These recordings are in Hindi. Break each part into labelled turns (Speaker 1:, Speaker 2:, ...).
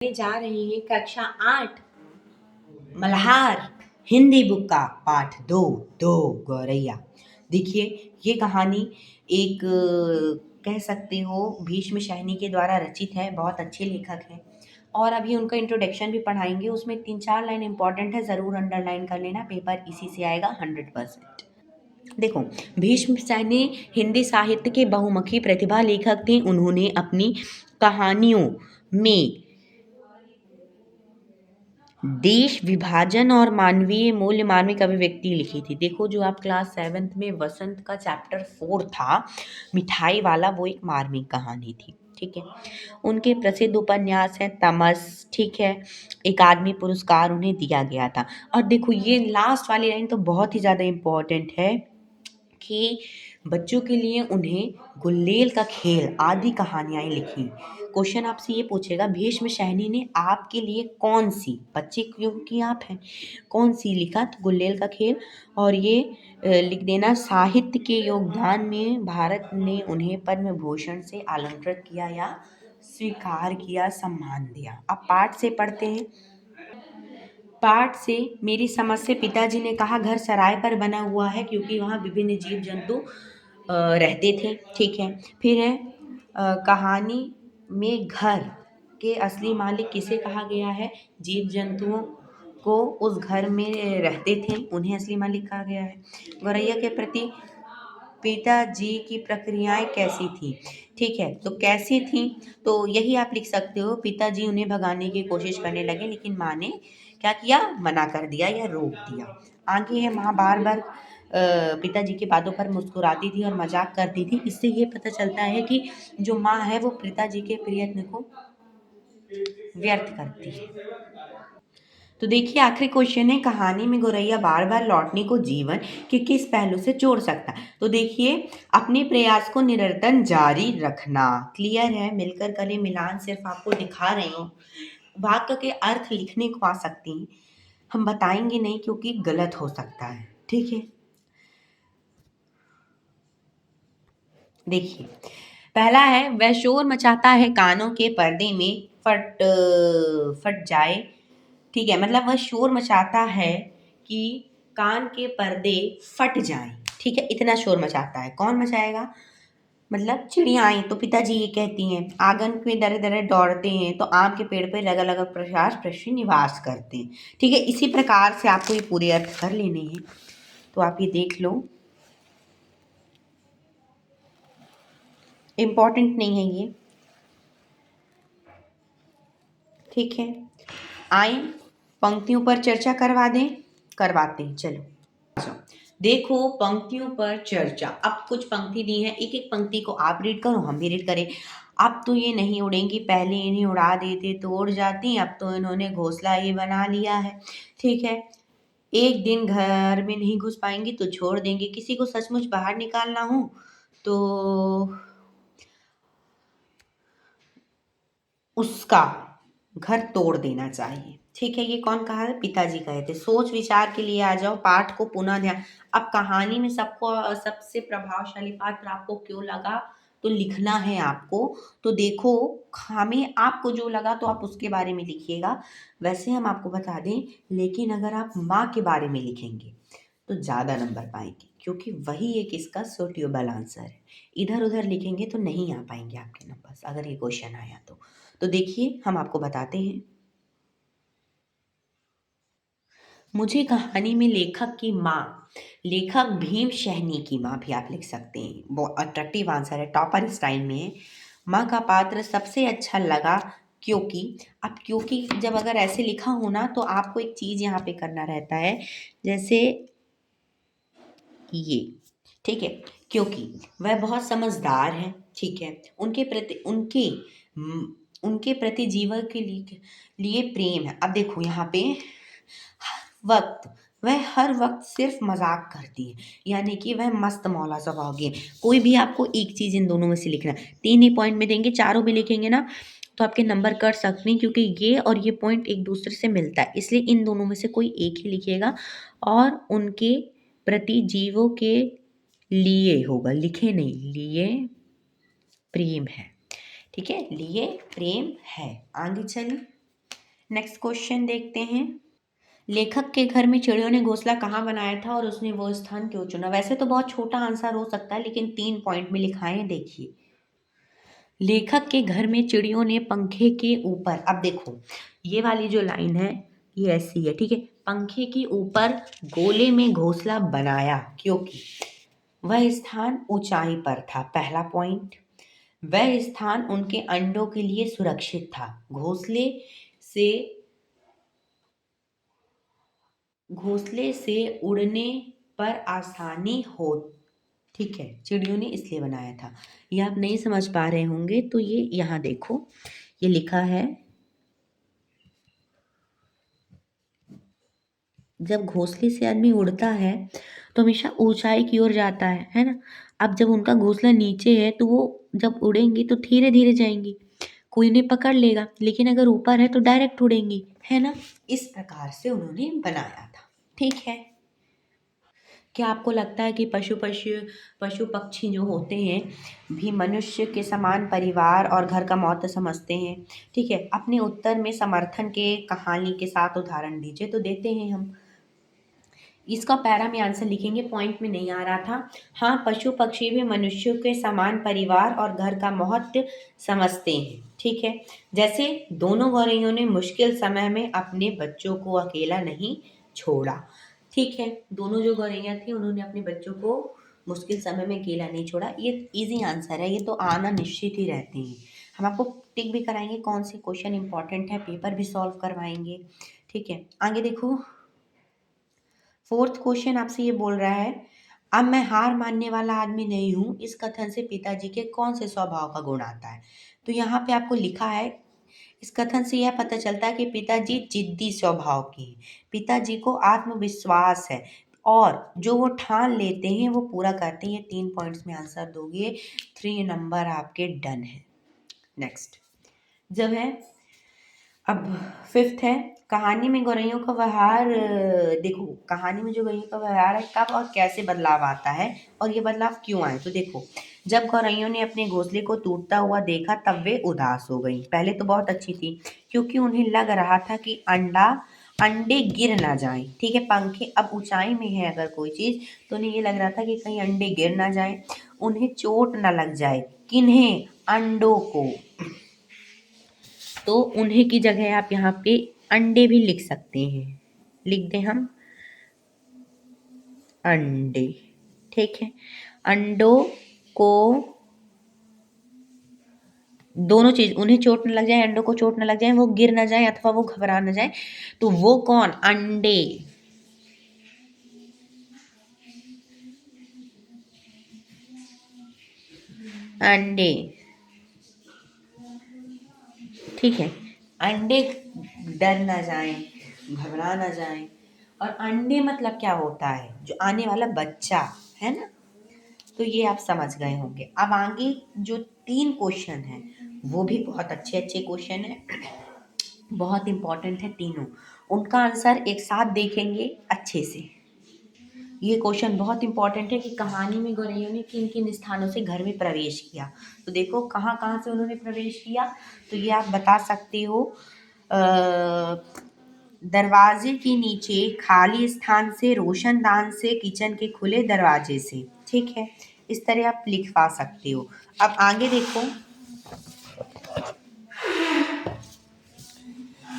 Speaker 1: जा रहे हैं कक्षा 8 मल्हार हिंदी बुक का पाठ 2 गौरैया। देखिए, ये कहानी एक कह सकते हो भीष्म सैनी के द्वारा रचित है। बहुत अच्छे लेखक हैं और अभी उनका इंट्रोडक्शन भी पढ़ाएंगे। उसमें 3-4 लाइन इंपॉर्टेंट है, ज़रूर अंडरलाइन कर लेना, पेपर इसी से आएगा 100%। देखो, भीष्म सैनी हिंदी साहित्य के बहुमुखी प्रतिभा लेखक थे। उन्होंने अपनी कहानियों में देश विभाजन और मानवीय मूल्य मार्मिक अभिव्यक्ति लिखी थी। देखो, जो आप क्लास 7th में वसंत का चैप्टर 4 था, मिठाई वाला, वो एक मार्मिक कहानी थी। ठीक है, उनके प्रसिद्ध उपन्यास है तमस। ठीक है, अकादमी पुरस्कार उन्हें दिया गया था। और देखो, ये लास्ट वाली लाइन तो बहुत ही ज़्यादा इम्पोर्टेंट है कि बच्चों के लिए उन्हें गुल्लेल का खेल आदि कहानियाँ लिखी। क्वेश्चन आपसे ये पूछेगा, भीष्म सैनी ने आपके लिए कौन सी, बच्चे क्योंकि आप हैं, कौन सी लिखा? तो गुल्लेल का खेल। और ये लिख देना, साहित्य के योगदान में भारत ने उन्हें पद्म भूषण से अलंकृत किया या स्वीकार किया, सम्मान दिया। अब पाठ से पढ़ते हैं। पाठ से मेरी समझ से पिताजी ने कहा, घर सराय पर बना हुआ है क्योंकि वहाँ विभिन्न जीव जंतु रहते थे। ठीक है, फिर है कहानी में घर के असली मालिक किसे कहा गया है? जीव जंतुओं को उस घर में रहते थे, उन्हें असली मालिक कहा गया है। गौरैया के प्रति पिताजी की प्रक्रियाएं कैसी थी? ठीक है, तो कैसी थी, तो यही आप लिख सकते हो, पिताजी उन्हें भगाने की कोशिश करने लगे लेकिन माँ ने क्या किया? मना कर दिया या रोक दिया। आगे है, माँ बार बार पिताजी की बातों पर मुस्कुराती थी और मजाक करती थी। इससे ये पता चलता है कि जो माँ है वो पिताजी के प्रयत्न को व्यर्थ करती है। तो देखिए, आखिरी क्वेश्चन है, कहानी में गौरैया बार बार लौटने को जीवन के किस पहलू से जोड़ सकता है? तो देखिए, अपने प्रयास को निरंतर जारी रखना। क्लियर है, मिलकर करें मिलान, सिर्फ आपको दिखा रहे हो। वाक्य के अर्थ लिखने को आ सकती हैं, हम बताएंगे नहीं क्योंकि गलत हो सकता है। ठीक है, देखिए, पहला है, वह शोर मचाता है कानों के पर्दे में फट फट जाए। ठीक है, मतलब वह शोर मचाता है कि कान के पर्दे फट जाएं। ठीक है, इतना शोर मचाता है। कौन मचाएगा? मतलब चिड़ियाएं। तो पिताजी ये कहती हैं, आंगन में दरे दरे दौड़ते हैं तो आम के पेड़ पे लगा लगा प्रकाश पक्षी निवास करते हैं। ठीक है, इसी प्रकार से आपको ये पूरे अर्थ कर लेने हैं। तो आप ये देख लो, इम्पोर्टेंट नहीं है ये। ठीक है, आए पंक्तियों पर चर्चा करवाते हैं। चलो, देखो, पंक्तियों पर चर्चा। अब कुछ पंक्ति दी है, एक एक पंक्ति को आप रीड करो, हम भी रीड करें। अब तो ये नहीं उड़ेंगी, पहले इन्हें उड़ा देते तो उड़ जाती, अब तो इन्होंने घोंसला ही बना लिया है। ठीक है, एक दिन घर में नहीं घुस पाएंगी तो छोड़ देंगे, किसी को सचमुच बाहर निकालना हो तो उसका घर तोड़ देना चाहिए। ठीक है, ये कौन कहा है? पिताजी कहे थे। सोच विचार के लिए आ जाओ, पाठ को पुनः ध्यान। अब कहानी में सबसे प्रभावशाली पात्र आपको क्यों लगा, तो लिखना है आपको। तो देखो, हमें आपको जो लगा तो आप उसके बारे में लिखिएगा। वैसे हम आपको बता दें, लेकिन अगर आप माँ के बारे में लिखेंगे तो ज़्यादा नंबर पाएंगे क्योंकि वही एक इसका सूटेबल आंसर है। इधर उधर लिखेंगे तो नहीं आ पाएंगे आपके नंबर अगर ये क्वेश्चन आया तो देखिए, हम आपको बताते हैं। मुझे कहानी में लेखक की माँ, लेखक भीम सैनी की माँ भी आप लिख सकते हैं। बहुत अट्रैक्टिव आंसर है, टॉपर स्टाइल में है। माँ का पात्र सबसे अच्छा लगा क्योंकि, अब क्योंकि जब अगर ऐसे लिखा हो ना तो आपको एक चीज़ यहाँ पे करना रहता है, जैसे ये। ठीक है, क्योंकि वह बहुत समझदार है। ठीक है, उनके प्रति जीवन के लिए प्रेम है। अब देखो यहाँ पे वक्त, वह हर वक्त सिर्फ मजाक करती है, यानी कि वह मस्त मौला स्वभाव की है। कोई भी आपको एक चीज़ इन दोनों में से लिखना है, 3 ही पॉइंट में देंगे, चारों भी लिखेंगे ना तो आपके नंबर कट सकते हैं क्योंकि ये और ये पॉइंट एक दूसरे से मिलता है, इसलिए इन दोनों में से कोई एक ही लिखिएगा। और उनके प्रति जीवों के लिए होगा, लिखे नहीं, लिए प्रेम है। ठीक है, लिए प्रेम है। आगे चलिए, नेक्स्ट क्वेश्चन देखते हैं। लेखक के घर में चिड़ियों ने घोंसला कहाँ बनाया था और उसने वो स्थान क्यों चुना? वैसे तो बहुत छोटा आंसर हो सकता है, लेकिन 3 पॉइंट में लिखा है, देखिए। लेखक के घर में चिड़ियों ने पंखे के ऊपर, अब देखो ये वाली जो लाइन है ये ऐसी है, ठीक है। पंखे के ऊपर गोले में घोंसला बनाया क्योंकि वह स्थान ऊंचाई पर था, पहला पॉइंट। वह स्थान उनके अंडों के लिए सुरक्षित था। से घोंसले से उड़ने पर आसानी हो, ठीक है, चिड़ियों ने इसलिए बनाया था। ये आप नहीं समझ पा रहे होंगे तो ये यहाँ देखो, ये लिखा है, जब घोंसले से आदमी उड़ता है तो हमेशा ऊंचाई की ओर जाता है ना। अब जब उनका घोंसला नीचे है तो वो जब उड़ेंगी तो धीरे धीरे जाएंगी, कोई उन्हें पकड़ लेगा, लेकिन अगर ऊपर है तो डायरेक्ट उड़ेंगी, है ना। इस प्रकार से उन्होंने बनाया था, ठीक है। क्या आपको लगता है कि पशु पक्षी जो होते हैं भी मनुष्य के समान परिवार और घर का महत्व समझते हैं? ठीक है, अपने उत्तर में समर्थन के कहानी के साथ उदाहरण दीजिए, तो देते हैं हम। इसका पैरा में आंसर लिखेंगे, पॉइंट में नहीं आ रहा था। हाँ, पशु पक्षी भी मनुष्यों के समान परिवार और घर का महत्व समझते हैं, ठीक है। जैसे दोनों गौरैयों ने मुश्किल समय में अपने बच्चों को अकेला नहीं छोड़ा, ठीक है। दोनों जो गौरैया थी उन्होंने अपने बच्चों को मुश्किल समय में अकेला नहीं छोड़ा। ये इजी आंसर है, ये तो आना निश्चित ही रहते हैं। हम आपको टिक भी कराएंगे कौन से क्वेश्चन इंपॉर्टेंट है, पेपर भी सॉल्व करवाएंगे, ठीक है। आगे देखो, फोर्थ क्वेश्चन आपसे ये बोल रहा है, अब मैं हार मानने वाला आदमी नहीं हूँ, इस कथन से पिताजी के कौन से स्वभाव का गुण आता है? तो यहाँ पे आपको लिखा है, इस कथन से यह पता चलता है कि पिताजी जिद्दी स्वभाव के हैं, पिताजी को आत्मविश्वास है और जो वो ठान लेते हैं वो पूरा करते हैं। 3 पॉइंट्स में आंसर दोगे, 3 नंबर आपके डन है। नेक्स्ट जब है, अब फिफ्थ है, कहानी में गौरैयों का व्यवहार, देखो कहानी में जो गौरैयों का व्यवहार है कब और कैसे बदलाव आता है और ये बदलाव क्यों आए? तो देखो, जब गौरैयों ने अपने घोंसले को टूटता हुआ देखा तब वे उदास हो गई। पहले तो बहुत अच्छी थी क्योंकि उन्हें लग रहा था कि अंडे गिर ना जाएं, ठीक है। पंखे अब ऊंचाई में है अगर कोई चीज, तो उन्हें ये लग रहा था कि कहीं अंडे गिर ना जाएं, उन्हें चोट ना लग जाए, किन्हें? अंडों को। तो उन्हें की जगह आप यहाँ पे अंडे भी लिख सकते हैं, लिख दें हम अंडे, ठीक है। अंडों को, दोनों चीज, उन्हें चोट न लग जाए, अंडों को चोट न लग जाए, वो गिर ना जाए अथवा वो घबरा न जाए, तो वो कौन? अंडे, अंडे, ठीक है। अंडे डर ना जाए, घबरा ना जाए, और अंडे मतलब क्या होता है? जो आने वाला बच्चा है ना। तो ये आप समझ गए होंगे। अब आगे जो 3 क्वेश्चन हैं वो भी बहुत अच्छे अच्छे क्वेश्चन हैं, बहुत इंपॉर्टेंट है तीनों। उनका आंसर एक साथ देखेंगे अच्छे से। ये क्वेश्चन बहुत इंपॉर्टेंट है कि कहानी में गौरैयों ने किन किन स्थानों से घर में प्रवेश किया। तो देखो कहाँ कहाँ से उन्होंने प्रवेश किया, तो ये आप बता सकते हो, दरवाजे के नीचे खाली स्थान से, रोशनदान से, किचन के खुले दरवाजे से, ठीक है। इस तरह आप लिखवा सकते हो। अब आगे देखो,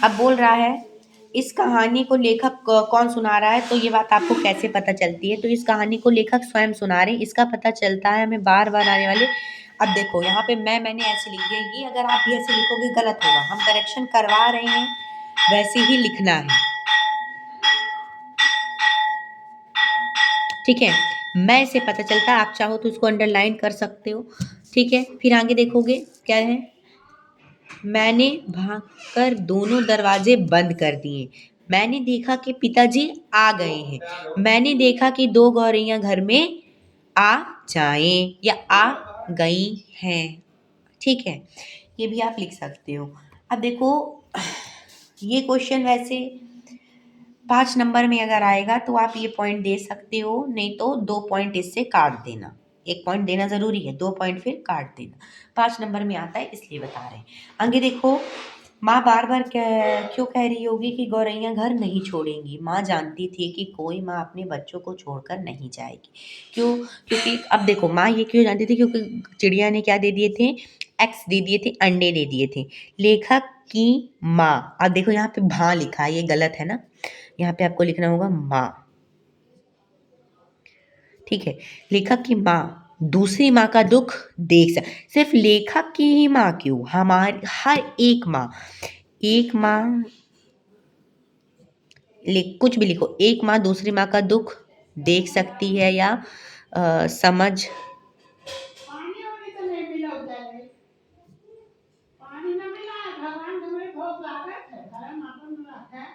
Speaker 1: अब बोल रहा है इस कहानी को लेखक कौन सुना रहा है? तो ये बात आपको कैसे पता चलती है? तो इस कहानी को लेखक स्वयं सुना रहे हैं, इसका पता चलता है हमें बार बार आने वाले। अब देखो यहाँ पे मैंने ऐसे लिख दिया, ये अगर आप भी ऐसे लिखोगे गलत होगा, हम करेक्शन करवा रहे हैं, वैसे ही लिखना है, ठीक है। मैं से पता चलता है, आप चाहो तो उसको अंडरलाइन कर सकते हो, ठीक है। फिर आगे देखोगे क्या है, मैंने भागकर दोनों दरवाजे बंद कर दिए, मैंने देखा कि पिताजी आ गए हैं, मैंने देखा कि 2 गौरैया घर में आ जाएं या आ गई हैं, ठीक है। ये भी आप लिख सकते हो। अब देखो ये क्वेश्चन वैसे 5 नंबर में अगर आएगा तो आप ये पॉइंट दे सकते हो, नहीं तो 2 पॉइंट इससे काट देना, 1 पॉइंट देना जरूरी है, 2 पॉइंट फिर काट देना। 5 नंबर में आता है इसलिए बता रहे हैं। आगे देखो, माँ बार बार क्यों कह रही होगी कि गौरैया घर नहीं छोड़ेंगी। माँ जानती थी कि कोई माँ अपने बच्चों को छोड़कर नहीं जाएगी। क्यों? क्योंकि अब देखो माँ ये क्यों जानती थी, क्योंकि चिड़िया ने क्या दे दिए थे, एग्स दे दिए थे, अंडे दे दिए थे। लेखक की माँ, अब देखो यहाँ पे भां लिखा है, ये गलत है ना, यहाँ पे आपको लिखना होगा माँ। ठीक है, लेखक की माँ दूसरी माँ का दुख देख सक, सिर्फ लेखक की ही माँ क्यों, हमारी हर एक माँ, एक माँ, कुछ भी लिखो, एक माँ दूसरी माँ का दुख देख सकती है या समझ, पानी वानी तो नहीं मिला उधर है। पानी ना मिला, भगवान तुम्हें भूख लागत है, गरम आटा में रखा है।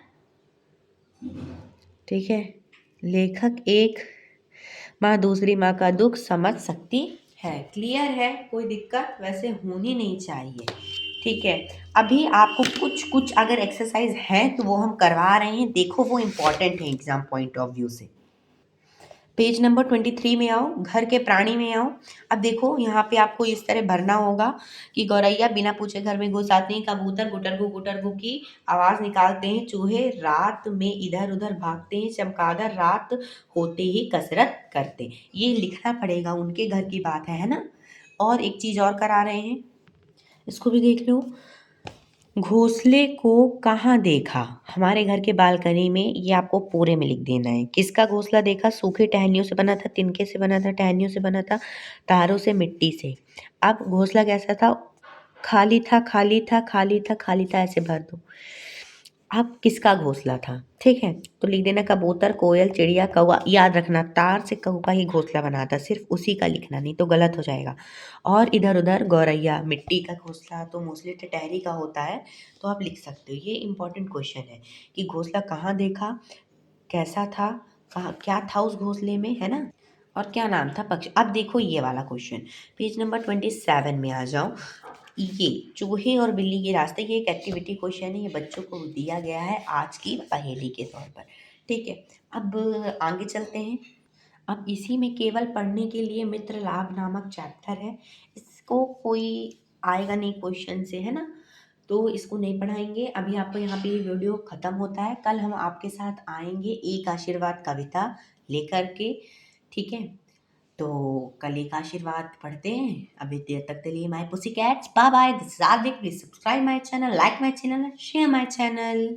Speaker 1: ठीक है, लेखक एक माँ दूसरी माँ का दुख समझ सकती है। क्लियर है, कोई दिक्कत वैसे होनी नहीं चाहिए। ठीक है, अभी आपको कुछ कुछ अगर एक्सरसाइज है तो वो हम करवा रहे हैं, देखो वो इम्पॉर्टेंट है एग्जाम पॉइंट ऑफ व्यू से। पेज नंबर 23 में आओ, घर के प्राणी में आओ। अब देखो यहाँ पे आपको इस तरह भरना होगा कि गौरैया बिना पूछे घर में घुस आती हैं, कबूतर गुटरगू की आवाज़ निकालते हैं, चूहे रात में इधर उधर भागते हैं, चमगादड़ रात होते ही कसरत करते। ये लिखना पड़ेगा, उनके घर की बात है ना। और एक चीज़ और करा रहे हैं, इसको भी देख लो। घोंसले को कहाँ देखा, हमारे घर के बालकनी में, ये आपको पूरे में लिख देना है। किसका घोंसला देखा, सूखी टहनियों से बना था, तिनके से बना था, टहनियों से बना था, तारों से, मिट्टी से। अब घोंसला कैसा था, खाली था, खाली था, खाली था, खाली था, ऐसे भर दो। अब किसका घोंसला था, ठीक है, तो लिख देना कबूतर, कोयल, चिड़िया, कौवा। याद रखना तार से कौवा ही घोंसला बनाता, सिर्फ उसी का लिखना, नहीं तो गलत हो जाएगा। और इधर उधर गौरैया, मिट्टी का घोंसला तो मोस्टली टटहरी का होता है, तो आप लिख सकते हो। ये इंपॉर्टेंट क्वेश्चन है कि घोंसला कहाँ देखा, कैसा था, कहाँ क्या था उस घोंसले में, है ना, और क्या नाम था पक्षी। अब देखो ये वाला क्वेश्चन, पेज नंबर 27 में आ जाओ। ये चूहे और बिल्ली के रास्ते, ये एक एक्टिविटी क्वेश्चन है, ये बच्चों को दिया गया है आज की पहेली के तौर पर। ठीक है, अब आगे चलते हैं। अब इसी में केवल पढ़ने के लिए मित्र लाभ नामक चैप्टर है, इसको कोई आएगा नहीं क्वेश्चन से, है ना, तो इसको नहीं पढ़ाएंगे। अभी आपको यहाँ पे ये वीडियो ख़त्म होता है, कल हम आपके साथ आएंगे एक आशीर्वाद कविता लेकर के। ठीक है, तो कल एक आशीर्वाद पढ़ते हैं। अभी देर तक के लिए my pussy cats, bye bye, this is Aarvi, please subscribe my channel, like my channel, share my channel.